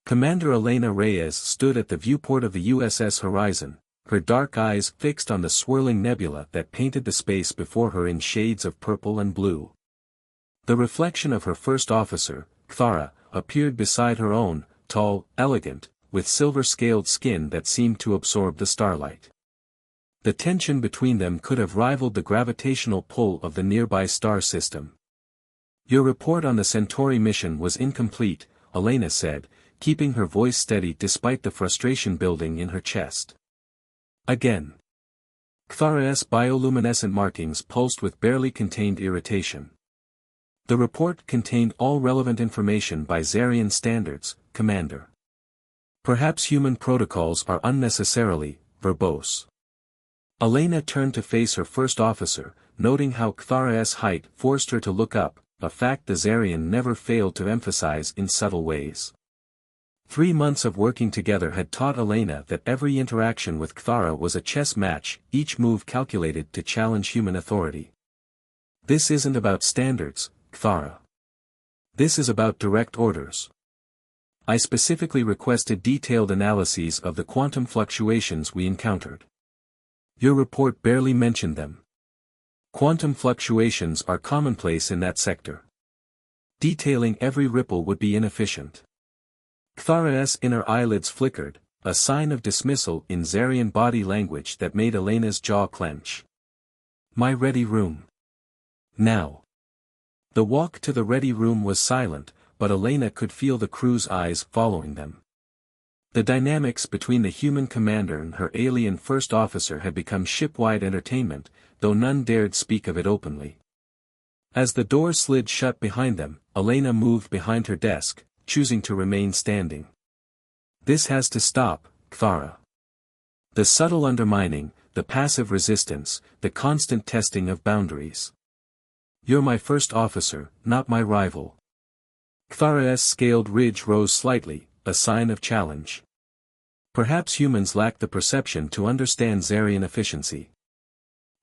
Commander Elena Reyes stood at the viewport of the USS Horizon, her dark eyes fixed on the swirling nebula that painted the space before her in shades of purple and blue. The reflection of her first officer, Cthara, appeared beside her own, tall, elegant, with silver-scaled skin that seemed to absorb the starlight. The tension between them could have rivaled the gravitational pull of the nearby star system. "Your report on the Centauri mission was incomplete," Elena said, keeping her voice steady despite the frustration building in her chest. Again. Cthara's bioluminescent markings pulsed with barely contained irritation. "The report contained all relevant information by Xarian standards, Commander. Perhaps human protocols are unnecessarily verbose." Elena turned to face her first officer, noting how Cthara's height forced her to look up, a fact the Xarian never failed to emphasize in subtle ways. 3 months of working together had taught Elena that every interaction with Cthara was a chess match, each move calculated to challenge human authority. "This isn't about standards, Cthara. This is about direct orders. I specifically requested detailed analyses of the quantum fluctuations we encountered. Your report barely mentioned them. Quantum fluctuations are commonplace in that sector. Detailing every ripple would be inefficient." Cthara's inner eyelids flickered, a sign of dismissal in Xarian body language that made Elena's jaw clench. "My ready room. Now." The walk to the ready room was silent, but Elena could feel the crew's eyes following them. The dynamics between the human commander and her alien first officer had become ship-wide entertainment, though none dared speak of it openly. As the door slid shut behind them, Elena moved behind her desk, choosing to remain standing. "This has to stop, Cthara. The subtle undermining, the passive resistance, the constant testing of boundaries. You're my first officer, not my rival." Cthara's scaled ridge rose slightly, a sign of challenge. "Perhaps humans lack the perception to understand Xarian efficiency.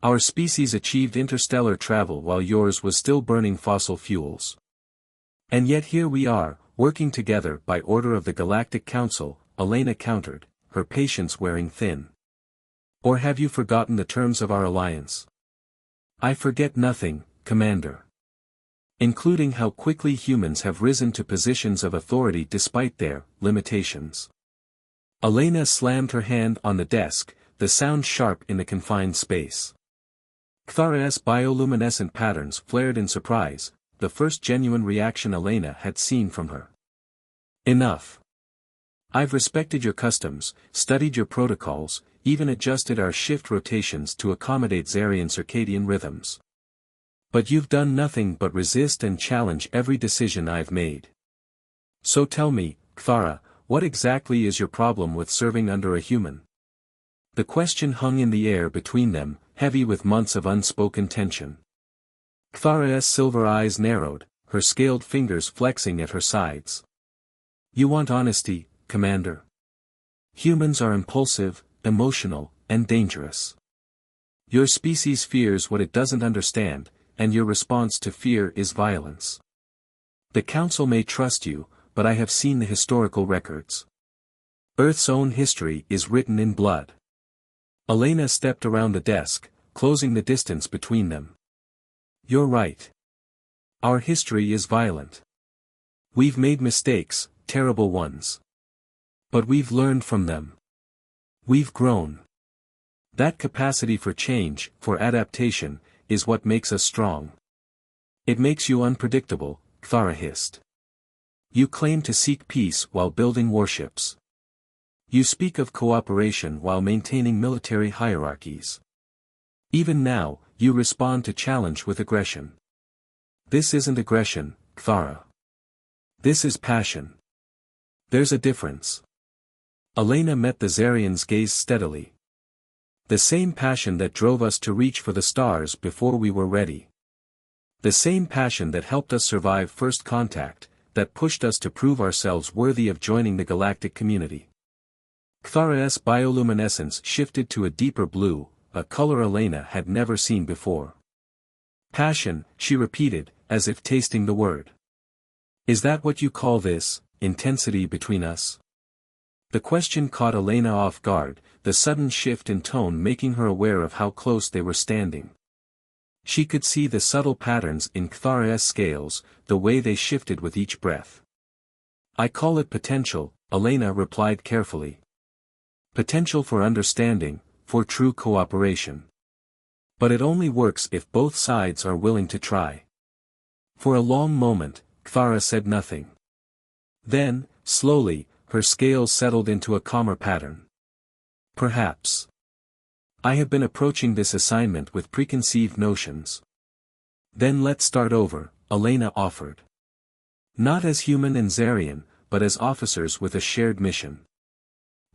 Our species achieved interstellar travel while yours was still burning fossil fuels. And yet here we are, working together by order of the Galactic Council," Elena countered, her patience wearing thin. "Or have you forgotten the terms of our alliance?" "I forget nothing, Commander. Including how quickly humans have risen to positions of authority despite their limitations." Elena slammed her hand on the desk, the sound sharp in the confined space. Cthara's bioluminescent patterns flared in surprise, the first genuine reaction Elena had seen from her. "Enough. I've respected your customs, studied your protocols, even adjusted our shift rotations to accommodate Xarian circadian rhythms. But you've done nothing but resist and challenge every decision I've made. So tell me, Cthara, what exactly is your problem with serving under a human?" The question hung in the air between them, heavy with months of unspoken tension. Cthara's silver eyes narrowed, her scaled fingers flexing at her sides. "You want honesty, Commander. Humans are impulsive, emotional, and dangerous. Your species fears what it doesn't understand, and your response to fear is violence. The Council may trust you, but I have seen the historical records. Earth's own history is written in blood." Elena stepped around the desk, closing the distance between them. "You're right. Our history is violent. We've made mistakes, terrible ones. But we've learned from them. We've grown. That capacity for change, for adaptation, is what makes us strong." "It makes you unpredictable," Cthara hissed. "You claim to seek peace while building warships. You speak of cooperation while maintaining military hierarchies. Even now, you respond to challenge with aggression. This isn't aggression, Cthara. This is passion. There's a difference." Elena met the Xarian's gaze steadily. "The same passion that drove us to reach for the stars before we were ready. The same passion that helped us survive first contact, that pushed us to prove ourselves worthy of joining the galactic community." Cthara's bioluminescence shifted to a deeper blue, a color Elena had never seen before. "Passion," she repeated, as if tasting the word. "Is that what you call this, intensity between us? The question caught Elena off guard, the sudden shift in tone making her aware of how close they were standing. She could see the subtle patterns in Kthara's scales, the way they shifted with each breath. I call it potential, Elena replied carefully. Potential for understanding, for true cooperation. But it only works if both sides are willing to try. For a long moment, Kthara said nothing. Then, slowly, her scales settled into a calmer pattern. Perhaps. I have been approaching this assignment with preconceived notions. Then let's start over, Elena offered. Not as human and Zarian, but as officers with a shared mission.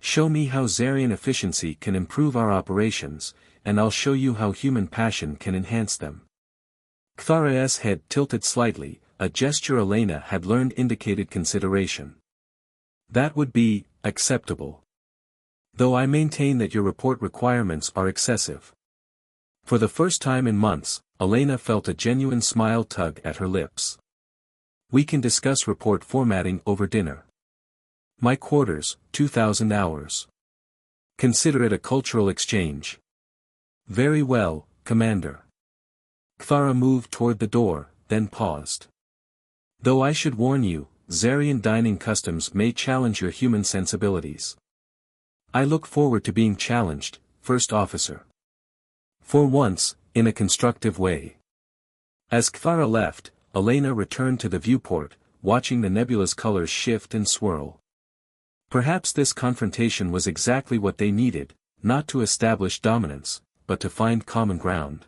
Show me how Zarian efficiency can improve our operations, and I'll show you how human passion can enhance them. Kthara's head tilted slightly, a gesture Elena had learned indicated consideration. That would be acceptable. Though I maintain that your report requirements are excessive. For the first time in months, Elena felt a genuine smile tug at her lips. We can discuss report formatting over dinner. My quarters, 2,000 hours. Consider it a cultural exchange. Very well, Commander. Kthara moved toward the door, then paused. Though I should warn you, Zarian dining customs may challenge your human sensibilities. I look forward to being challenged, First Officer. For once, in a constructive way. As Kthara left, Elena returned to the viewport, watching the nebula's colors shift and swirl. Perhaps this confrontation was exactly what they needed, not to establish dominance, but to find common ground.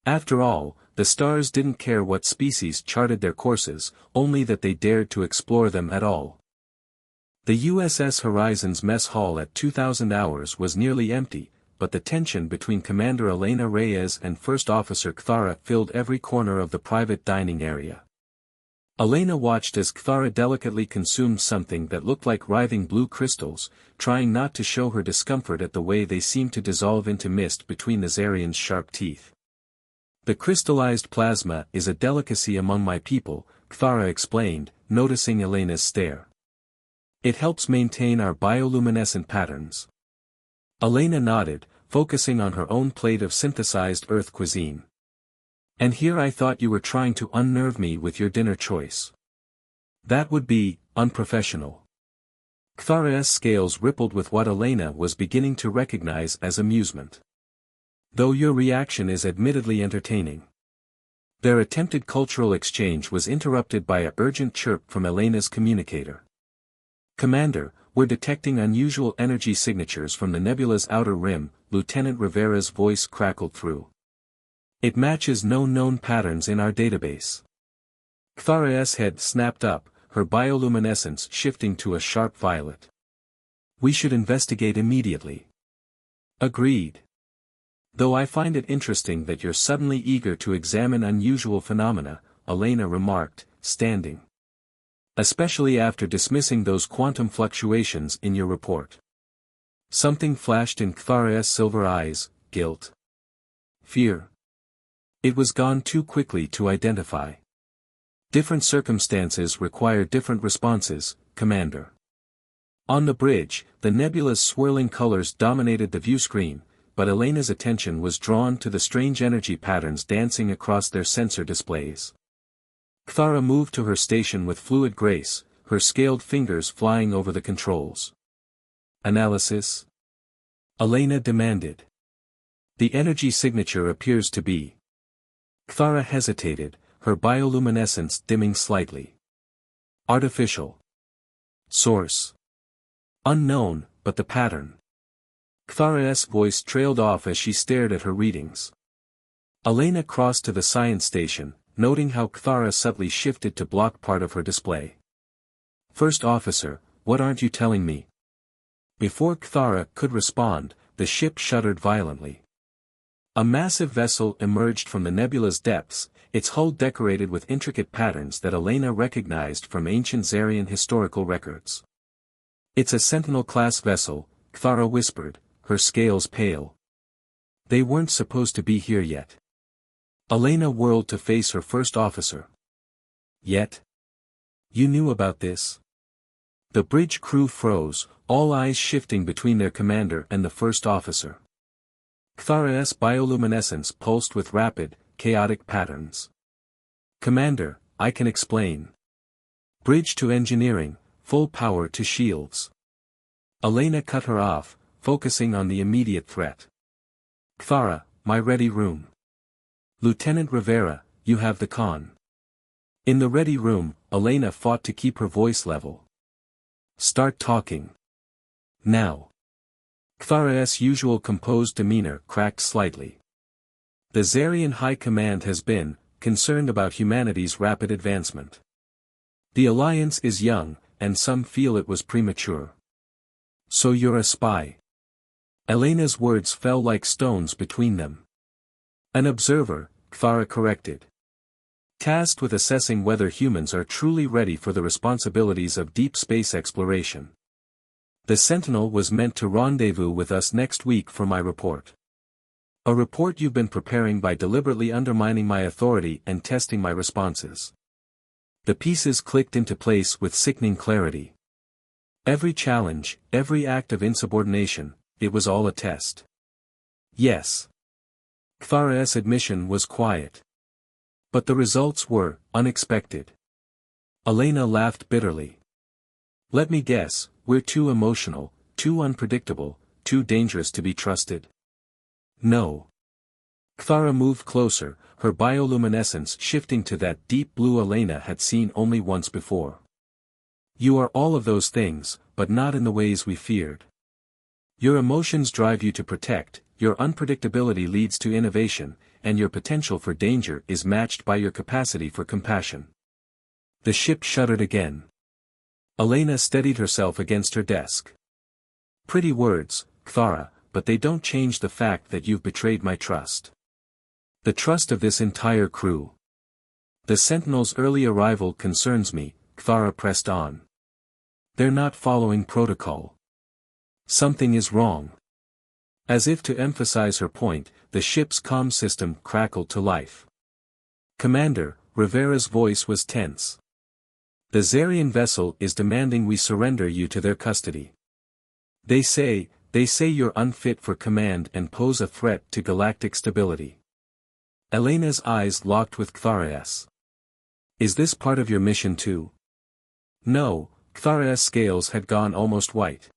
After all, the stars didn't care what species charted their courses, only that they dared to explore them at all. The USS Horizon's mess hall at 2,000 hours was nearly empty, but the tension between Commander Elena Reyes and First Officer Kthara filled every corner of the private dining area. Elena watched as Kthara delicately consumed something that looked like writhing blue crystals, trying not to show her discomfort at the way they seemed to dissolve into mist between the Zarian's sharp teeth. The crystallized plasma is a delicacy among my people, Kthara explained, noticing Elena's stare. It helps maintain our bioluminescent patterns. Elena nodded, focusing on her own plate of synthesized earth cuisine. And here I thought you were trying to unnerve me with your dinner choice. That would be unprofessional. Kthara's scales rippled with what Elena was beginning to recognize as amusement. Though your reaction is admittedly entertaining. Their attempted cultural exchange was interrupted by an urgent chirp from Elena's communicator. Commander, we're detecting unusual energy signatures from the nebula's outer rim, Lieutenant Rivera's voice crackled through. It matches no known patterns in our database. Kthara's head snapped up, her bioluminescence shifting to a sharp violet. We should investigate immediately. Agreed. Though I find it interesting that you're suddenly eager to examine unusual phenomena, Elena remarked, standing. Especially after dismissing those quantum fluctuations in your report. Something flashed in Kthara's silver eyes, guilt. Fear. It was gone too quickly to identify. Different circumstances require different responses, Commander. On the bridge, the nebula's swirling colors dominated the view screen, but Elena's attention was drawn to the strange energy patterns dancing across their sensor displays. Kthara moved to her station with fluid grace, her scaled fingers flying over the controls. Analysis? Elena demanded. The energy signature appears to be. Kthara hesitated, her bioluminescence dimming slightly. Artificial. Source. Unknown, but the pattern. Kthara's voice trailed off as she stared at her readings. Elena crossed to the science station, noting how Kthara subtly shifted to block part of her display. First Officer, what aren't you telling me? Before Kthara could respond, the ship shuddered violently. A massive vessel emerged from the nebula's depths, its hull decorated with intricate patterns that Elena recognized from ancient Zarian historical records. It's a Sentinel-class vessel, Kthara whispered, her scales pale. They weren't supposed to be here yet. Elena whirled to face her First Officer. Yet? You knew about this? The bridge crew froze, all eyes shifting between their commander and the first officer. Kthara's bioluminescence pulsed with rapid, chaotic patterns. "Commander, I can explain. Bridge to engineering, full power to shields." Elena cut her off, focusing on the immediate threat. "Kthara, my ready room. Lieutenant Rivera, you have the con." In the ready room, Elena fought to keep her voice level. "Start talking. Now." Kthara's usual composed demeanor cracked slightly. "The Zarian High Command has been concerned about humanity's rapid advancement. The Alliance is young, and some feel it was premature. So you're a spy." Elena's words fell like stones between them. "An observer," Kthara corrected. "Tasked with assessing whether humans are truly ready for the responsibilities of deep space exploration. The Sentinel was meant to rendezvous with us next week for my report. A report you've been preparing by deliberately undermining my authority and testing my responses." The pieces clicked into place with sickening clarity. Every challenge, every act of insubordination, it was all a test. "Yes." Kthara's admission was quiet. "But the results were unexpected." Elena laughed bitterly. "Let me guess, we're too emotional, too unpredictable, too dangerous to be trusted?" "No." Kthara moved closer, her bioluminescence shifting to that deep blue Elena had seen only once before. "You are all of those things, but not in the ways we feared. Your emotions drive you to protect, your unpredictability leads to innovation, and your potential for danger is matched by your capacity for compassion." The ship shuddered again. Elena steadied herself against her desk. "Pretty words, Kthara, but they don't change the fact that you've betrayed my trust. The trust of this entire crew. The Sentinel's early arrival concerns me," Kthara pressed on. "They're not following protocol. Something is wrong." As if to emphasize her point, the ship's comm system crackled to life. "Commander," Rivera's voice was tense. "The Zarian vessel is demanding we surrender you to their custody. They say you're unfit for command and pose a threat to galactic stability." Elena's eyes locked with Kthara's. "Is this part of your mission too?" "No," Kthara's scales had gone almost white.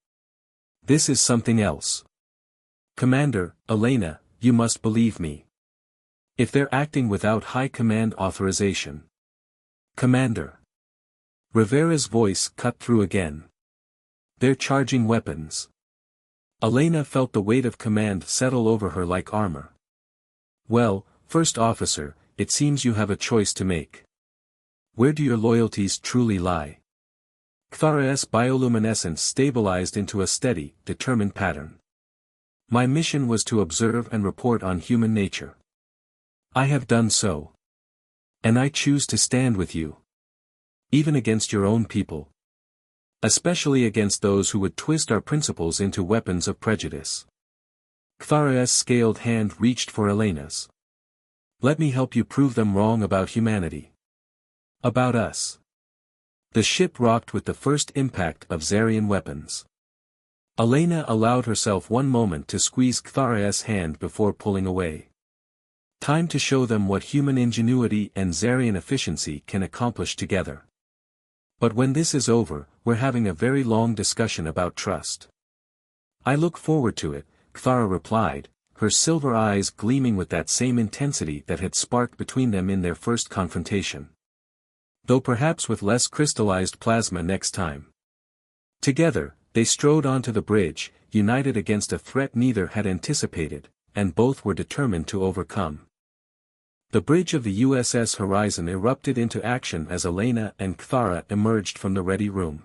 "This is something else. Commander, Elena, you must believe me. If they're acting without High Command authorization." "Commander." Rivera's voice cut through again. "They're charging weapons." Elena felt the weight of command settle over her like armor. "Well, First Officer, it seems you have a choice to make. Where do your loyalties truly lie?" Kthara's bioluminescence stabilized into a steady, determined pattern. "My mission was to observe and report on human nature. I have done so. And I choose to stand with you. Even against your own people. Especially against those who would twist our principles into weapons of prejudice." Kthara's scaled hand reached for Elena's. "Let me help you prove them wrong about humanity. About us." The ship rocked with the first impact of Zarian weapons. Elena allowed herself one moment to squeeze Kthara's hand before pulling away. Time to show them what human ingenuity and Zarian efficiency can accomplish together. "But when this is over, we're having a very long discussion about trust." "I look forward to it," Kthara replied, her silver eyes gleaming with that same intensity that had sparked between them in their first confrontation. "Though perhaps with less crystallized plasma next time." Together, they strode onto the bridge, united against a threat neither had anticipated, and both were determined to overcome. The bridge of the USS Horizon erupted into action as Elena and Kthara emerged from the ready room.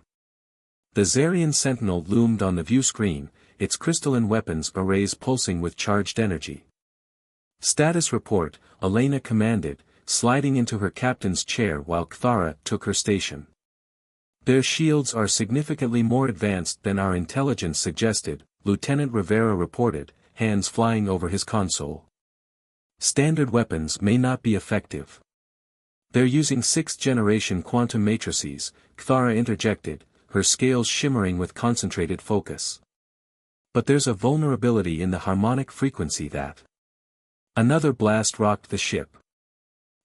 The Zarian Sentinel loomed on the view screen, its crystalline weapons arrays pulsing with charged energy. "Status report," Elena commanded, sliding into her captain's chair while Kthara took her station. "Their shields are significantly more advanced than our intelligence suggested," Lieutenant Rivera reported, hands flying over his console. "Standard weapons may not be effective. They're using 6th-generation quantum matrices," Kthara interjected, her scales shimmering with concentrated focus. But there's a vulnerability in the harmonic frequency that. Another blast rocked the ship.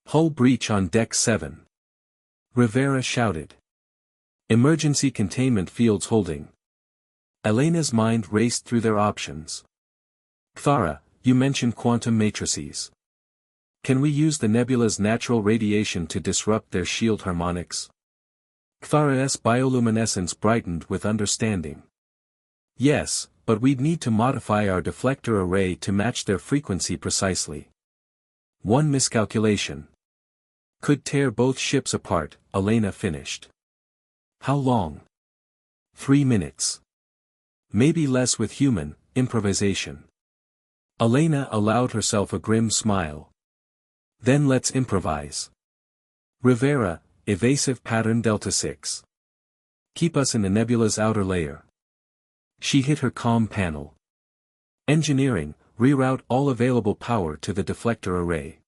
Hull breach on Deck 7. Rivera shouted. Emergency containment fields holding. Elena's mind raced through their options. Cthara, you mentioned quantum matrices. Can we use the nebula's natural radiation to disrupt their shield harmonics? Cthara's bioluminescence brightened with understanding. Yes, but we'd need to modify our deflector array to match their frequency precisely. One miscalculation could tear both ships apart, Elena finished. How long? 3 minutes. Maybe less with human improvisation. Elena allowed herself a grim smile. Then let's improvise. Rivera, evasive pattern Delta 6. Keep us in the nebula's outer layer. She hit her comm panel. Engineering, reroute all available power to the deflector array.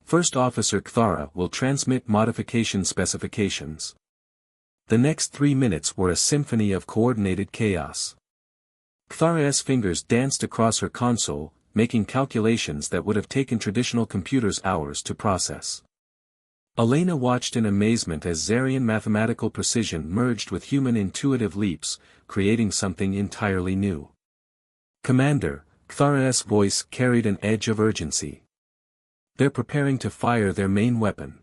First Officer Cthara will transmit modification specifications. The next 3 minutes were a symphony of coordinated chaos. Cthara's fingers danced across her console, making calculations that would have taken traditional computers hours to process. Elena watched in amazement as Zarian mathematical precision merged with human intuitive leaps, creating something entirely new. Commander, Cthara's voice carried an edge of urgency. They're preparing to fire their main weapon.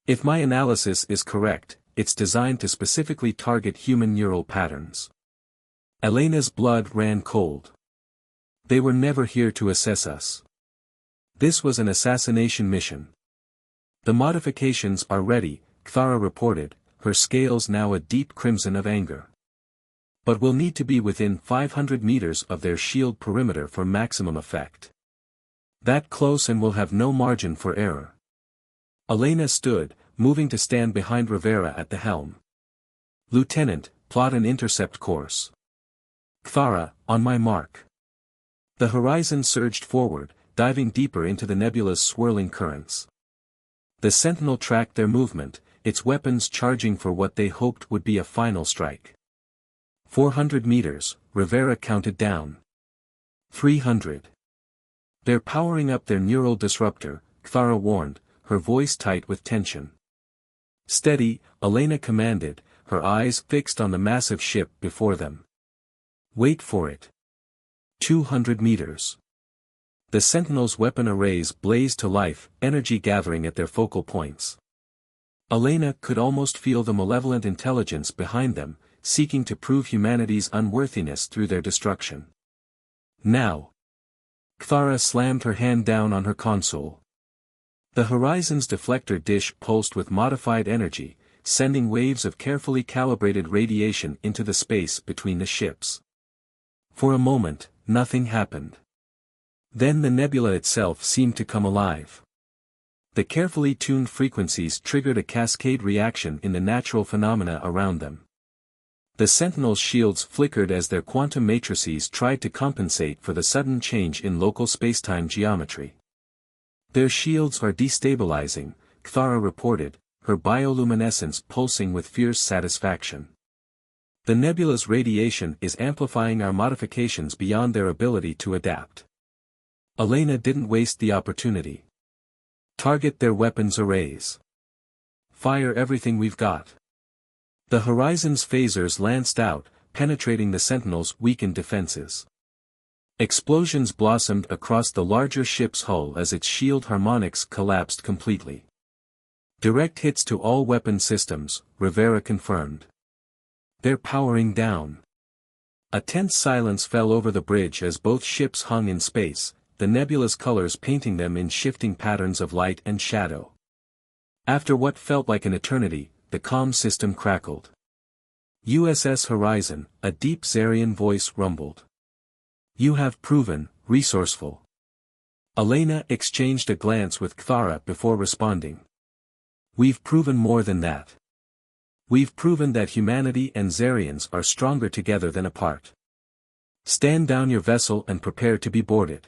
If my analysis is correct, it's designed to specifically target human neural patterns. Elena's blood ran cold. They were never here to assess us. This was an assassination mission. The modifications are ready, Cthara reported, her scales now a deep crimson of anger. But we'll need to be within 500 meters of their shield perimeter for maximum effect. That close and we'll have no margin for error. Elena stood, moving to stand behind Rivera at the helm. Lieutenant, plot an intercept course. Cthara, on my mark. The horizon surged forward, diving deeper into the nebula's swirling currents. The Sentinel tracked their movement, its weapons charging for what they hoped would be a final strike. 400 meters, Rivera counted down. 300. They're powering up their neural disruptor, Cthara warned, her voice tight with tension. Steady, Elena commanded, her eyes fixed on the massive ship before them. Wait for it. 200 meters. The Sentinel's weapon arrays blazed to life, energy gathering at their focal points. Elena could almost feel the malevolent intelligence behind them, seeking to prove humanity's unworthiness through their destruction. Now. Cthara slammed her hand down on her console. The horizon's deflector dish pulsed with modified energy, sending waves of carefully calibrated radiation into the space between the ships. For a moment, nothing happened. Then the nebula itself seemed to come alive. The carefully tuned frequencies triggered a cascade reaction in the natural phenomena around them. The Sentinel's shields flickered as their quantum matrices tried to compensate for the sudden change in local spacetime geometry. Their shields are destabilizing, Cthara reported, her bioluminescence pulsing with fierce satisfaction. The nebula's radiation is amplifying our modifications beyond their ability to adapt. Elena didn't waste the opportunity. Target their weapons arrays. Fire everything we've got. The horizon's phasers lanced out, penetrating the Sentinel's weakened defenses. Explosions blossomed across the larger ship's hull as its shield harmonics collapsed completely. Direct hits to all weapon systems, Rivera confirmed. They're powering down. A tense silence fell over the bridge as both ships hung in space, the nebula's colors painting them in shifting patterns of light and shadow. After what felt like an eternity, the comm system crackled. USS Horizon, a deep Zarian voice rumbled. You have proven, resourceful. Elena exchanged a glance with Cthara before responding. We've proven more than that. We've proven that humanity and Zarians are stronger together than apart. Stand down your vessel and prepare to be boarded.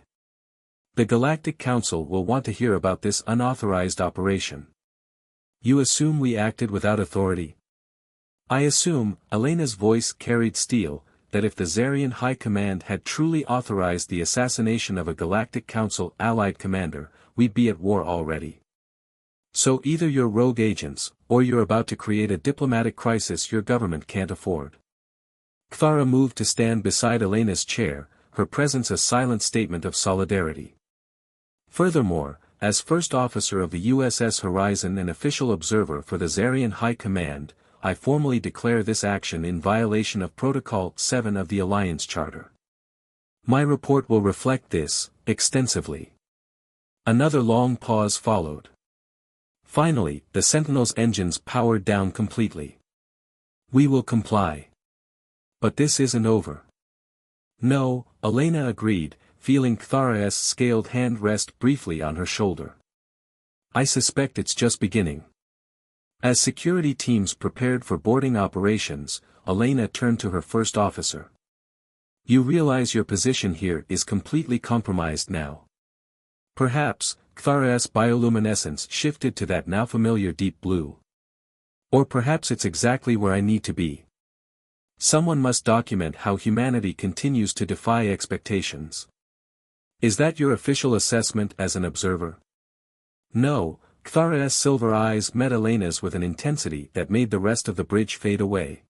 The Galactic Council will want to hear about this unauthorized operation. You assume we acted without authority? I assume, Elena's voice carried steel, that if the Zarian High Command had truly authorized the assassination of a Galactic Council allied commander, we'd be at war already. So either you're rogue agents, or you're about to create a diplomatic crisis your government can't afford. Cthara moved to stand beside Elena's chair, her presence a silent statement of solidarity. Furthermore, as first officer of the USS Horizon and official observer for the Zarian High Command, I formally declare this action in violation of Protocol 7 of the Alliance Charter. My report will reflect this, extensively. Another long pause followed. Finally, the Sentinel's engines powered down completely. We will comply. But this isn't over. No, Elena agreed, feeling Cthara's scaled hand rest briefly on her shoulder. I suspect it's just beginning. As security teams prepared for boarding operations, Elena turned to her first officer. You realize your position here is completely compromised now. Perhaps, Cthara's bioluminescence shifted to that now familiar deep blue. Or perhaps it's exactly where I need to be. Someone must document how humanity continues to defy expectations. Is that your official assessment as an observer? No, Cthara's silver eyes met Elena's with an intensity that made the rest of the bridge fade away.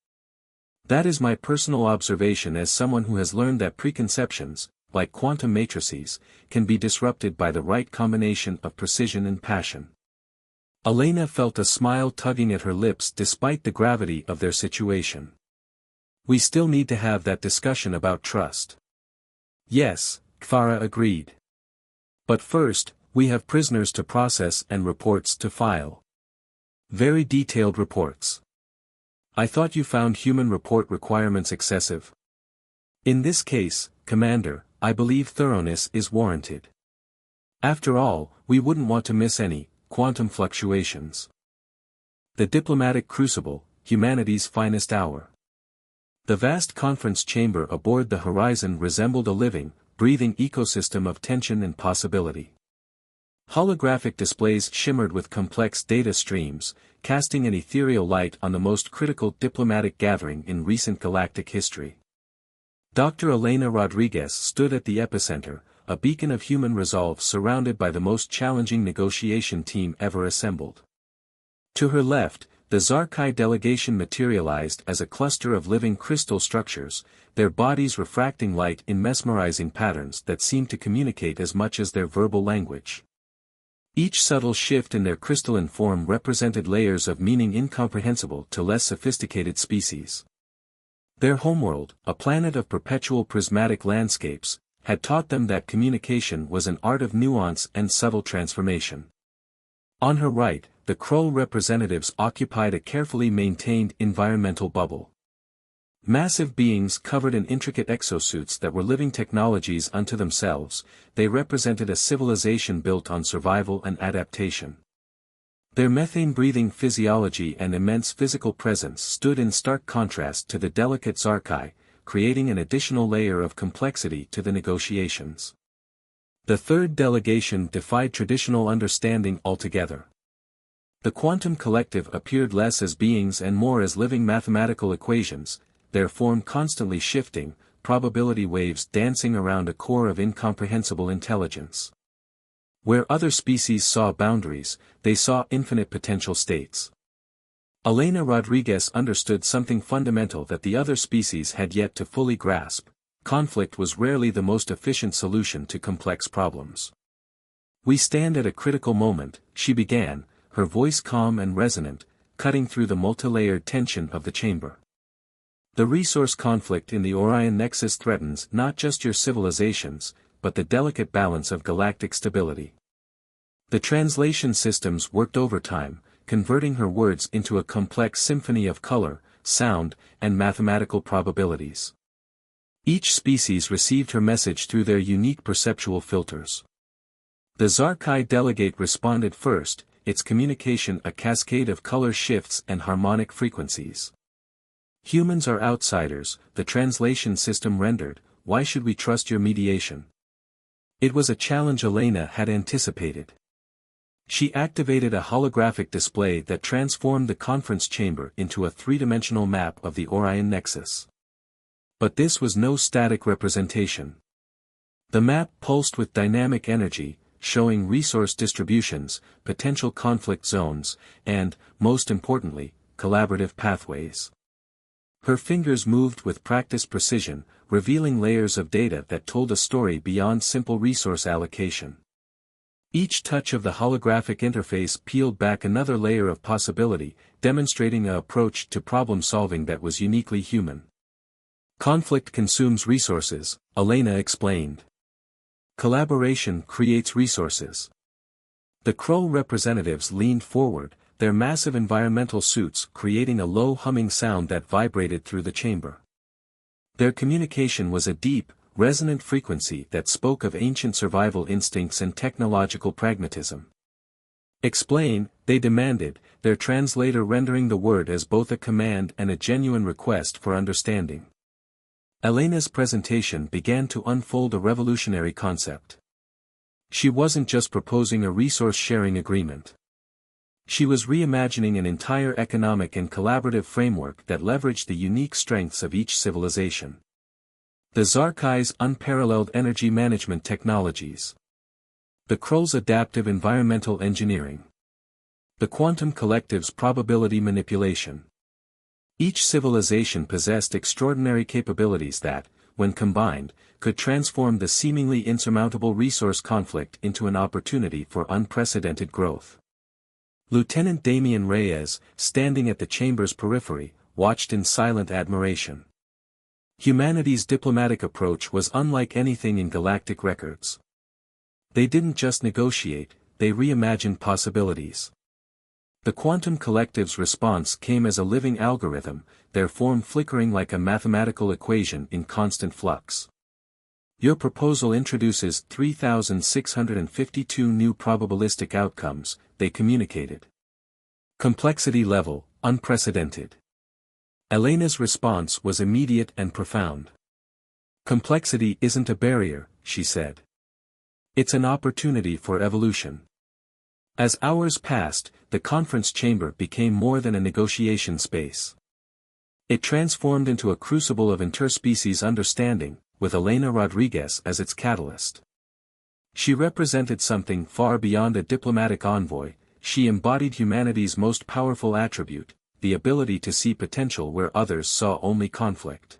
That is my personal observation as someone who has learned that preconceptions, like quantum matrices, can be disrupted by the right combination of precision and passion. Elena felt a smile tugging at her lips despite the gravity of their situation. We still need to have that discussion about trust. Yes, Cthara agreed. But first, we have prisoners to process and reports to file. Very detailed reports. I thought you found human report requirements excessive. In this case, Commander, I believe thoroughness is warranted. After all, we wouldn't want to miss any quantum fluctuations. The diplomatic crucible, humanity's finest hour. The vast conference chamber aboard the Horizon resembled a living, breathing ecosystem of tension and possibility. Holographic displays shimmered with complex data streams, casting an ethereal light on the most critical diplomatic gathering in recent galactic history. Dr. Elena Rodriguez stood at the epicenter, a beacon of human resolve surrounded by the most challenging negotiation team ever assembled. To her left, the Zarkai delegation materialized as a cluster of living crystal structures, their bodies refracting light in mesmerizing patterns that seemed to communicate as much as their verbal language. Each subtle shift in their crystalline form represented layers of meaning incomprehensible to less sophisticated species. Their homeworld, a planet of perpetual prismatic landscapes, had taught them that communication was an art of nuance and subtle transformation. On her right, the Krull representatives occupied a carefully maintained environmental bubble. Massive beings covered in intricate exosuits that were living technologies unto themselves, they represented a civilization built on survival and adaptation. Their methane-breathing physiology and immense physical presence stood in stark contrast to the delicate Zarkai, creating an additional layer of complexity to the negotiations. The third delegation defied traditional understanding altogether. The quantum collective appeared less as beings and more as living mathematical equations, their form constantly shifting, probability waves dancing around a core of incomprehensible intelligence. Where other species saw boundaries, they saw infinite potential states. Elena Rodriguez understood something fundamental that the other species had yet to fully grasp: conflict was rarely the most efficient solution to complex problems. We stand at a critical moment, she began, her voice calm and resonant, cutting through the multilayered tension of the chamber. The resource conflict in the Orion Nexus threatens not just your civilizations, but the delicate balance of galactic stability. The translation systems worked overtime, converting her words into a complex symphony of color, sound, and mathematical probabilities. Each species received her message through their unique perceptual filters. The Zarkai delegate responded first, its communication a cascade of color shifts and harmonic frequencies. Humans are outsiders, the translation system rendered, why should we trust your mediation? It was a challenge Elena had anticipated. She activated a holographic display that transformed the conference chamber into a three-dimensional map of the Orion Nexus. But this was no static representation. The map pulsed with dynamic energy, showing resource distributions, potential conflict zones, and, most importantly, collaborative pathways. Her fingers moved with practiced precision, revealing layers of data that told a story beyond simple resource allocation. Each touch of the holographic interface peeled back another layer of possibility, demonstrating an approach to problem-solving that was uniquely human. Conflict consumes resources, Elena explained. Collaboration creates resources. The Crow representatives leaned forward, their massive environmental suits creating a low humming sound that vibrated through the chamber. Their communication was a deep, resonant frequency that spoke of ancient survival instincts and technological pragmatism. Explain, they demanded, their translator rendering the word as both a command and a genuine request for understanding. Elena's presentation began to unfold a revolutionary concept. She wasn't just proposing a resource-sharing agreement. She was reimagining an entire economic and collaborative framework that leveraged the unique strengths of each civilization. The Zarkai's unparalleled energy management technologies. The Krol's adaptive environmental engineering. The Quantum Collective's probability manipulation. Each civilization possessed extraordinary capabilities that, when combined, could transform the seemingly insurmountable resource conflict into an opportunity for unprecedented growth. Lieutenant Damian Reyes, standing at the chamber's periphery, watched in silent admiration. Humanity's diplomatic approach was unlike anything in galactic records. They didn't just negotiate, they reimagined possibilities. The Quantum Collective's response came as a living algorithm, their form flickering like a mathematical equation in constant flux. Your proposal introduces 3,652 new probabilistic outcomes, they communicated. Complexity level, unprecedented. Elena's response was immediate and profound. Complexity isn't a barrier, she said. It's an opportunity for evolution. As hours passed, the conference chamber became more than a negotiation space. It transformed into a crucible of interspecies understanding, with Elena Rodriguez as its catalyst. She represented something far beyond a diplomatic envoy, she embodied humanity's most powerful attribute, the ability to see potential where others saw only conflict.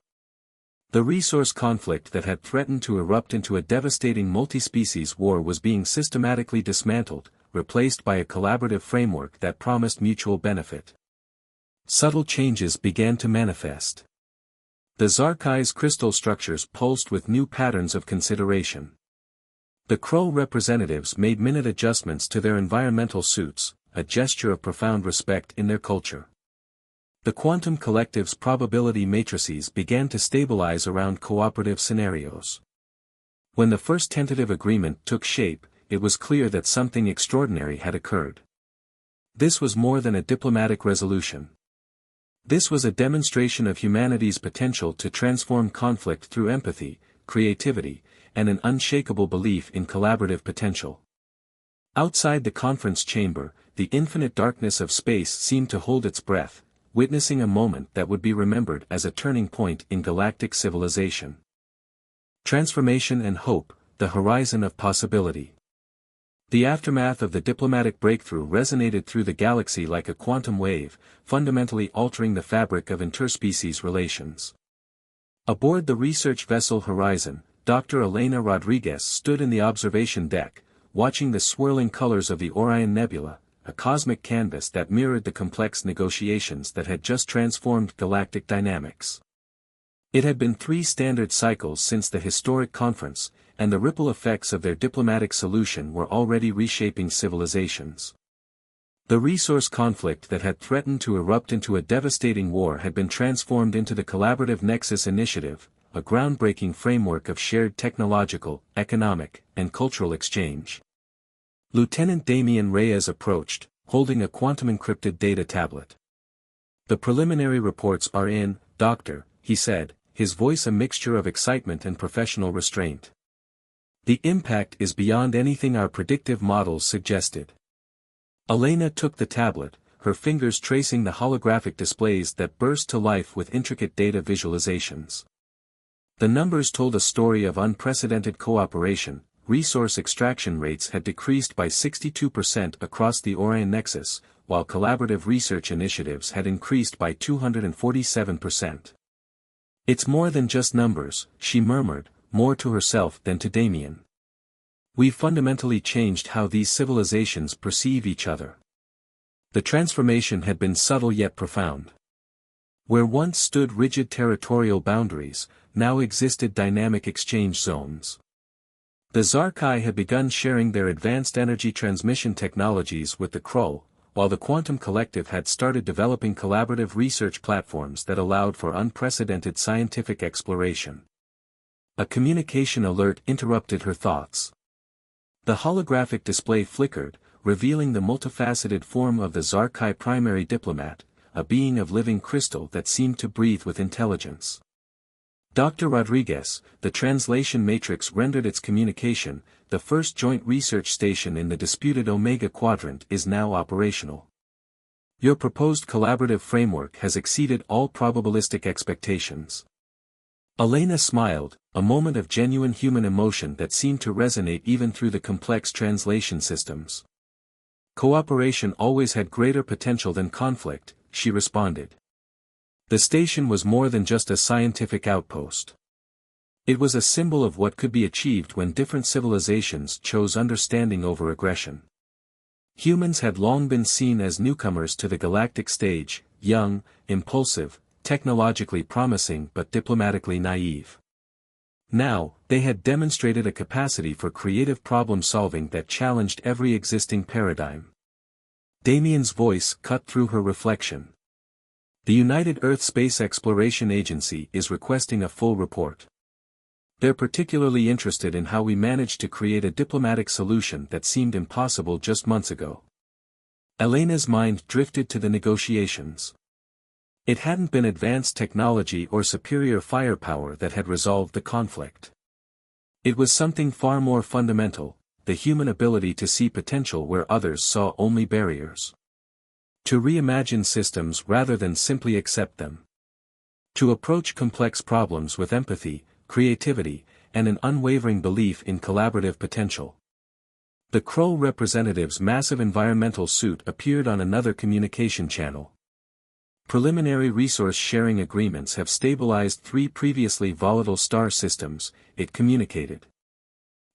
The resource conflict that had threatened to erupt into a devastating multi-species war was being systematically dismantled, replaced by a collaborative framework that promised mutual benefit. Subtle changes began to manifest. The Zarkai's crystal structures pulsed with new patterns of consideration. The Crow representatives made minute adjustments to their environmental suits, a gesture of profound respect in their culture. The Quantum Collective's probability matrices began to stabilize around cooperative scenarios. When the first tentative agreement took shape, it was clear that something extraordinary had occurred. This was more than a diplomatic resolution. This was a demonstration of humanity's potential to transform conflict through empathy, creativity, and an unshakable belief in collaborative potential. Outside the conference chamber, the infinite darkness of space seemed to hold its breath, witnessing a moment that would be remembered as a turning point in galactic civilization. Transformation and hope, the horizon of possibility. The aftermath of the diplomatic breakthrough resonated through the galaxy like a quantum wave, fundamentally altering the fabric of interspecies relations. Aboard the research vessel Horizon, Dr. Elena Rodriguez stood in the observation deck, watching the swirling colors of the Orion Nebula, a cosmic canvas that mirrored the complex negotiations that had just transformed galactic dynamics. It had been 3 standard cycles since the historic conference, and the ripple effects of their diplomatic solution were already reshaping civilizations. The resource conflict that had threatened to erupt into a devastating war had been transformed into the Collaborative Nexus Initiative, a groundbreaking framework of shared technological, economic, and cultural exchange. Lieutenant Damian Reyes approached, holding a quantum-encrypted data tablet. "The preliminary reports are in, Doctor," he said, his voice a mixture of excitement and professional restraint. "The impact is beyond anything our predictive models suggested. Elena took the tablet, her fingers tracing the holographic displays that burst to life with intricate data visualizations. The numbers told a story of unprecedented cooperation. Resource extraction rates had decreased by 62% across the Orion Nexus, while collaborative research initiatives had increased by 247%. It's more than just numbers, she murmured, more to herself than to Damien. We've fundamentally changed how these civilizations perceive each other. The transformation had been subtle yet profound. Where once stood rigid territorial boundaries, now existed dynamic exchange zones. The Zarkai had begun sharing their advanced energy transmission technologies with the Krull, while the Quantum Collective had started developing collaborative research platforms that allowed for unprecedented scientific exploration. A communication alert interrupted her thoughts. The holographic display flickered, revealing the multifaceted form of the Zarkai primary diplomat, a being of living crystal that seemed to breathe with intelligence. Dr. Rodriguez, the translation matrix rendered its communication, the first joint research station in the disputed Omega Quadrant is now operational. Your proposed collaborative framework has exceeded all probabilistic expectations. Elena smiled, a moment of genuine human emotion that seemed to resonate even through the complex translation systems. Cooperation always had greater potential than conflict, she responded. The station was more than just a scientific outpost. It was a symbol of what could be achieved when different civilizations chose understanding over aggression. Humans had long been seen as newcomers to the galactic stage, young, impulsive, technologically promising but diplomatically naive. Now, they had demonstrated a capacity for creative problem-solving that challenged every existing paradigm. Damien's voice cut through her reflection. The United Earth Space Exploration Agency is requesting a full report. They're particularly interested in how we managed to create a diplomatic solution that seemed impossible just months ago. Elena's mind drifted to the negotiations. It hadn't been advanced technology or superior firepower that had resolved the conflict. It was something far more fundamental, the human ability to see potential where others saw only barriers. To reimagine systems rather than simply accept them. To approach complex problems with empathy, creativity, and an unwavering belief in collaborative potential. The Krull representative's massive environmental suit appeared on another communication channel. Preliminary resource sharing agreements have stabilized 3 previously volatile star systems, it communicated.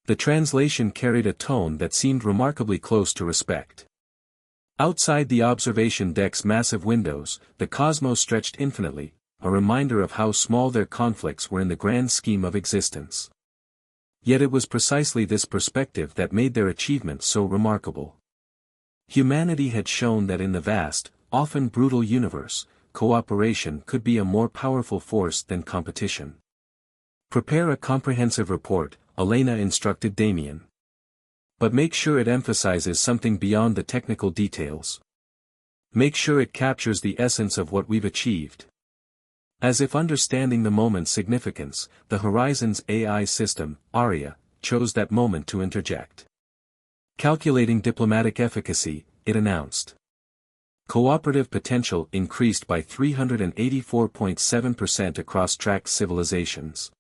The translation carried a tone that seemed remarkably close to respect. Outside the observation deck's massive windows, the cosmos stretched infinitely, a reminder of how small their conflicts were in the grand scheme of existence. Yet it was precisely this perspective that made their achievement so remarkable. Humanity had shown that in the vast, often brutal universe, cooperation could be a more powerful force than competition. Prepare a comprehensive report, Elena instructed Damien. But make sure it emphasizes something beyond the technical details. Make sure it captures the essence of what we've achieved. As if understanding the moment's significance, the Horizon's AI system, Aria, chose that moment to interject. Calculating diplomatic efficacy, it announced. Cooperative potential increased by 384.7% across tracked civilizations.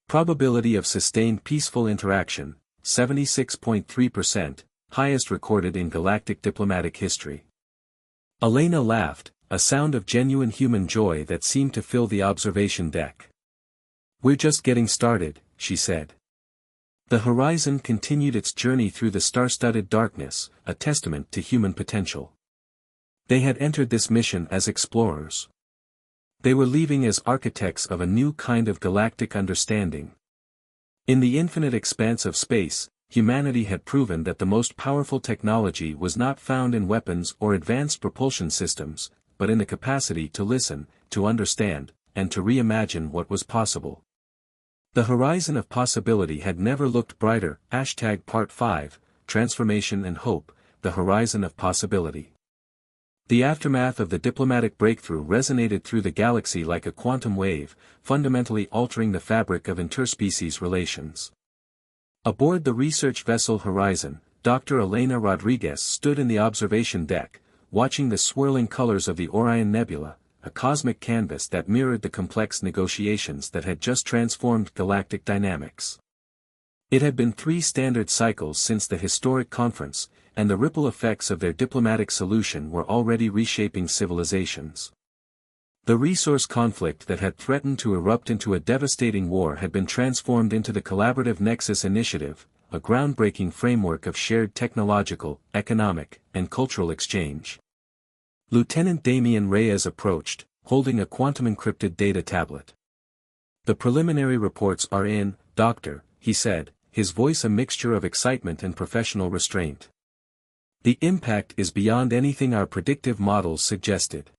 Probability of sustained peaceful interaction, 76.3%, highest recorded in galactic diplomatic history. Elena laughed, a sound of genuine human joy that seemed to fill the observation deck. We're just getting started, she said. The Horizon continued its journey through the star-studded darkness, a testament to human potential. They had entered this mission as explorers. They were leaving as architects of a new kind of galactic understanding. In the infinite expanse of space, humanity had proven that the most powerful technology was not found in weapons or advanced propulsion systems, but in the capacity to listen, to understand, and to reimagine what was possible. The horizon of possibility had never looked brighter. Part 5, Transformation and Hope, the Horizon of Possibility. The aftermath of the diplomatic breakthrough resonated through the galaxy like a quantum wave, fundamentally altering the fabric of interspecies relations. Aboard the research vessel Horizon, Dr. Elena Rodriguez stood in the observation deck, watching the swirling colors of the Orion Nebula, a cosmic canvas that mirrored the complex negotiations that had just transformed galactic dynamics. It had been 3 standard cycles since the historic conference, and the ripple effects of their diplomatic solution were already reshaping civilizations. The resource conflict that had threatened to erupt into a devastating war had been transformed into the Collaborative Nexus Initiative, a groundbreaking framework of shared technological, economic, and cultural exchange. Lieutenant Damian Reyes approached, holding a quantum-encrypted data tablet. "The preliminary reports are in, Doctor," he said, his voice a mixture of excitement and professional restraint. "The impact is beyond anything our predictive models suggested.